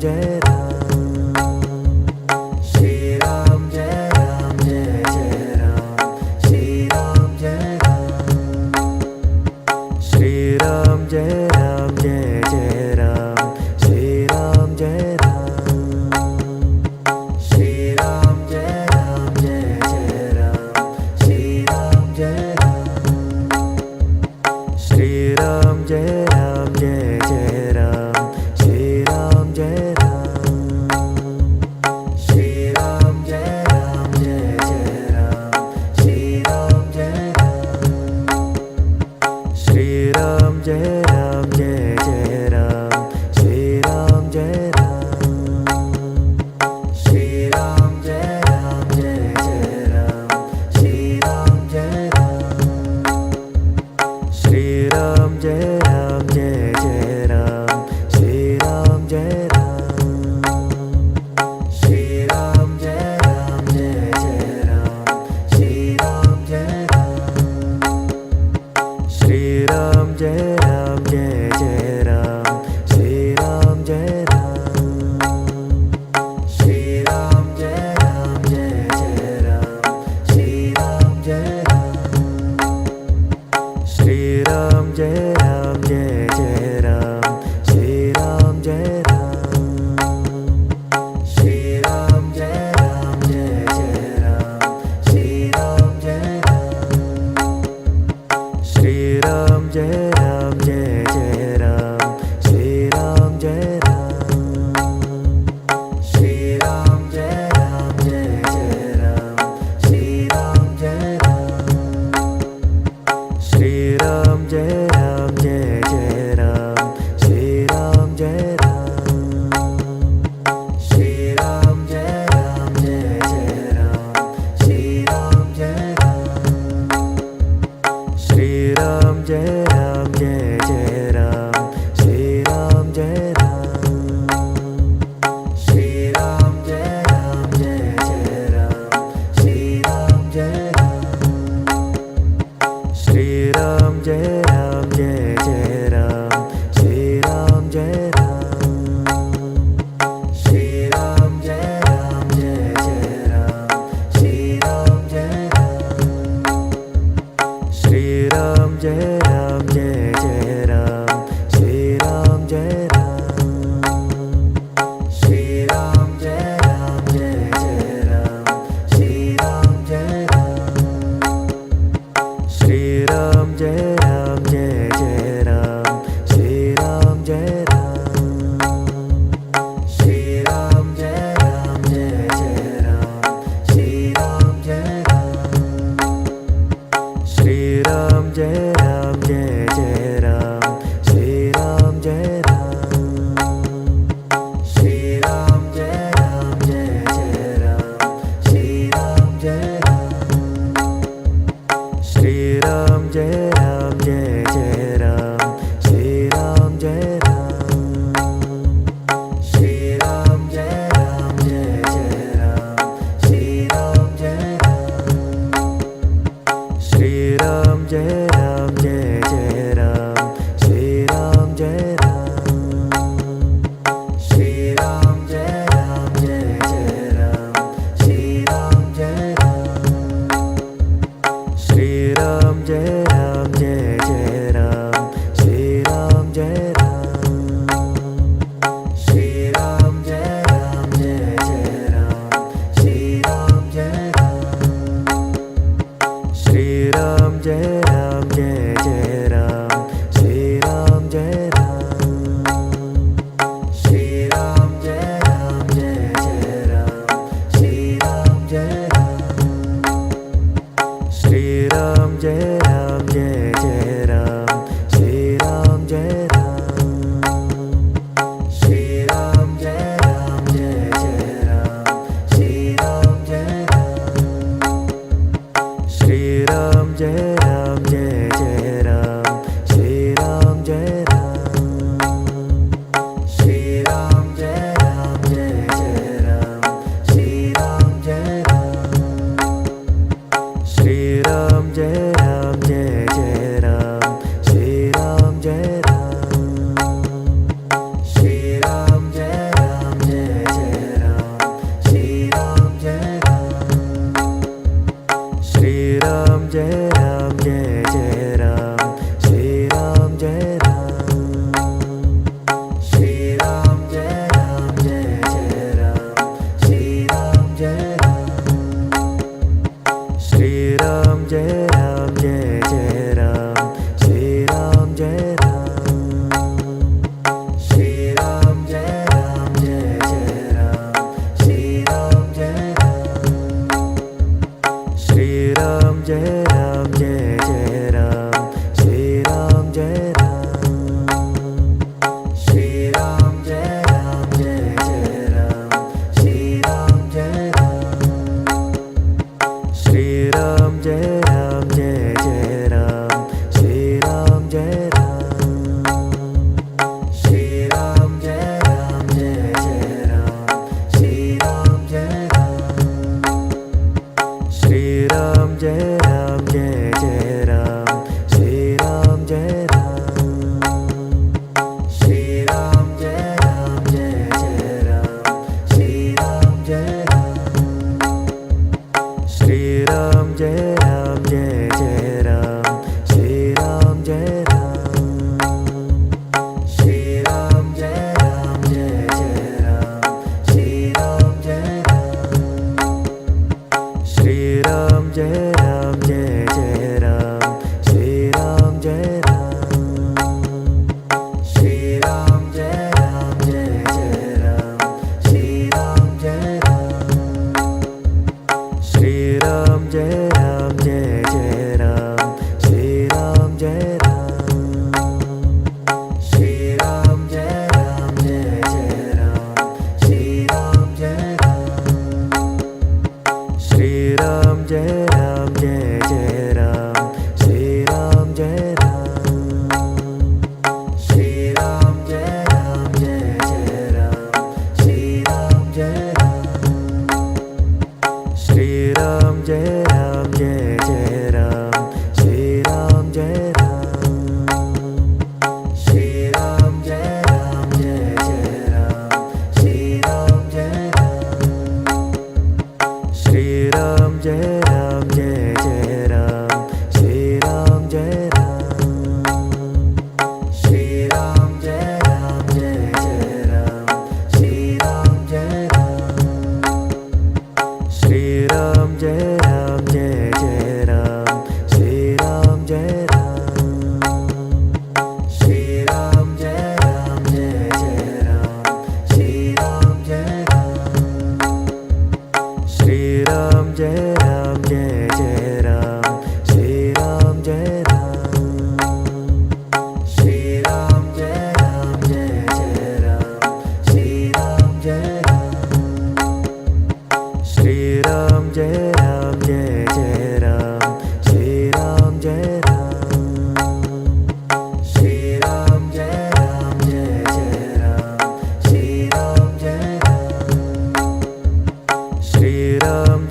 Jai Ram, Shri Ram Jai Ram Jai Jai Ram, Shri Ram Jai Ram, Shri Ram Jai Ram Jai Jai Ram, Shri Ram Jai Ram, Shri Ram Jai Ram Jai Jai Ram, Shri Ram Jai Ram, Shri Ram Jai Ram Jai Jai Ram, Shri Ram Jai Ram,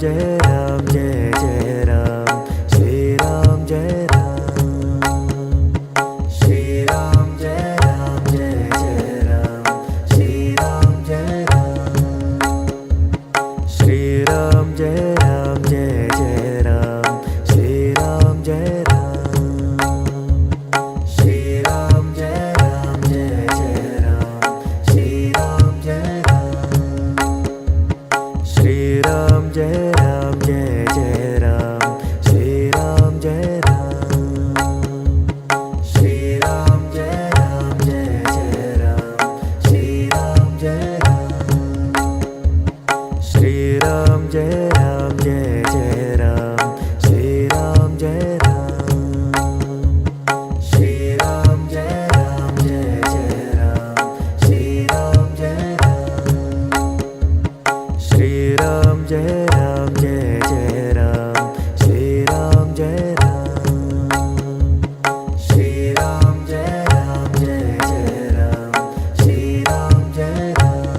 Jai Ram Jai Jai Ram Shri Ram Jai Ram Shri Ram Jai Ram Jai Jai Ram Shri Ram Jai Ram Shri Ram Jai Ram Jai Jai Ram Shri Ram Jai Ram Shri Ram Jai Ram Jai Jai Ram Shri Ram Jai Ram Shri Ram Jai Ram Jai Jai Ram Shri Ram Jai Ram Shri Ram Jai Ram Jai Jai Ram Shri Ram Jai Ram Shri Ram Jai Ram Jai Jai Ram Shri Ram Jai Ram Shri Ram Jai Ram Jai Jai Ram Shri Ram Jai Ram Shri Ram Jai Ram Jai Jai Ram Shri Ram Jai Ram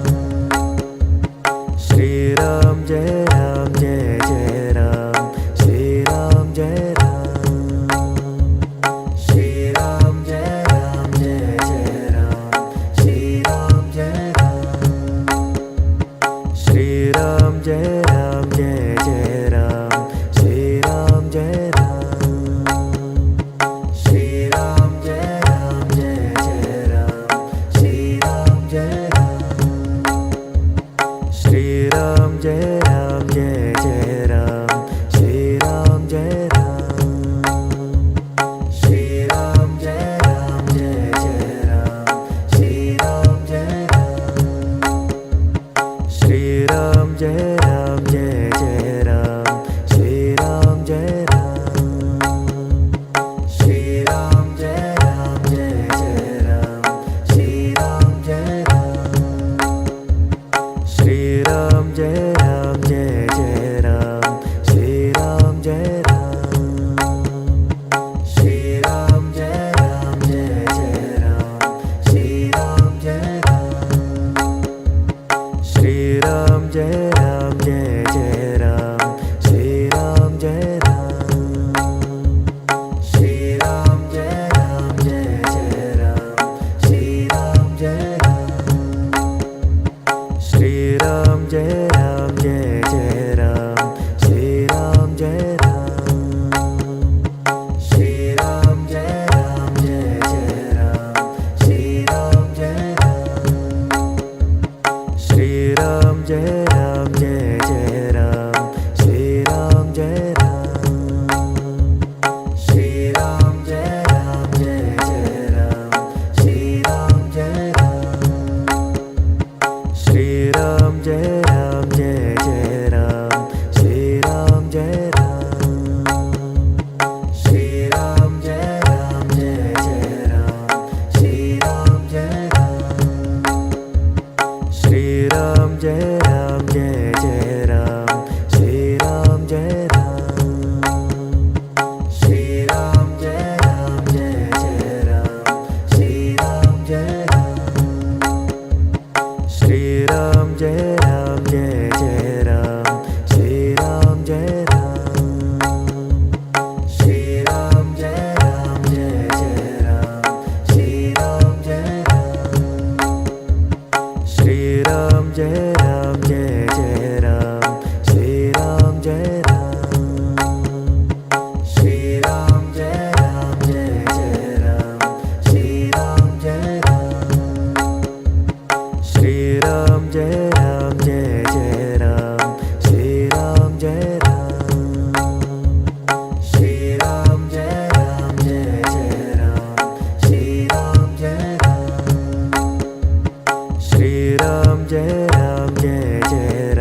Shri Ram Jai Ram Jai Jai Ram Shri Ram Jai Ram Shri Ram Jai Ram Jai Jai Ram Shri Ram Jai Ram Shri Ram Jai Ram Jai Jai Ram Shri Ram Jai Ram Shri Ram Jai Ram Jai Jai Ram Shri Ram Jai Ram Shri Ram Jai Ram Jai Jai Ram Shri Ram Jai Ram Shri Ram Jai Ram Jai Jai Ram Shri Ram Jai Ram Shri Ram Jai Ram Jai Jai Ram Shri Ram Jai Ram Shri Ram Jai Ram Jai Jai Ram Shri Ram Jai Ram Shri Ram Jai Ram Jai Jai Ram Shri Ram Jai Ram Shri Ram Jai Ram Jai Jai Ram Shri Ram Jai Ram Shri Ram Jai Ram Jai Jai Ram Shri Ram Jai Ram Shri Ram Jai Ram Jai Jai Ram Shri Ram Jai Ram Shri Ram Jai Ram Jai Jai Ram Shri Ram Jai Ram Shri Ram Jai Ram Jai Jai Ram Shri Ram Jai Ram Shri Ram Jai Ram Jai Jai Ram Shri Ram Jai Ram Shri Ram Jai Ram Jai Jai Ram Shri Ram Jai Ram Shri Ram Jai Ram Jai Jai Ram Shri Ram Jai Ram Shri Ram Jai Ram Jai Jai Ram Shri Ram Jai Ram Shri Ram Jai Ram Jai Jai Ram Shri Ram Jai Ram Shri Ram Jai Ram Jai Jai Ram Shri Ram Jai Ram Shri Ram Jai Ram Jai Jai Ram Shri Ram Jai Ram Shri Ram Jai Ram Jai Jai Ram Shri Ram Jai Ram Shri Ram Jai Ram Jai Jai Ram Shri Ram Jai Ram Shri Ram Jai Ram Jai Jai Ram Shri Ram Jai Ram Shri Ram Jai Ram Jai Jai Ram Shri Ram Jai Ram Shri Ram Jai Ram Jai Jai Ram Shri Ram Jai Ram Shri Ram Jai Ram Jai Jai Ram Shri Ram Jai Ram Shri Ram Jai Ram Jai Jai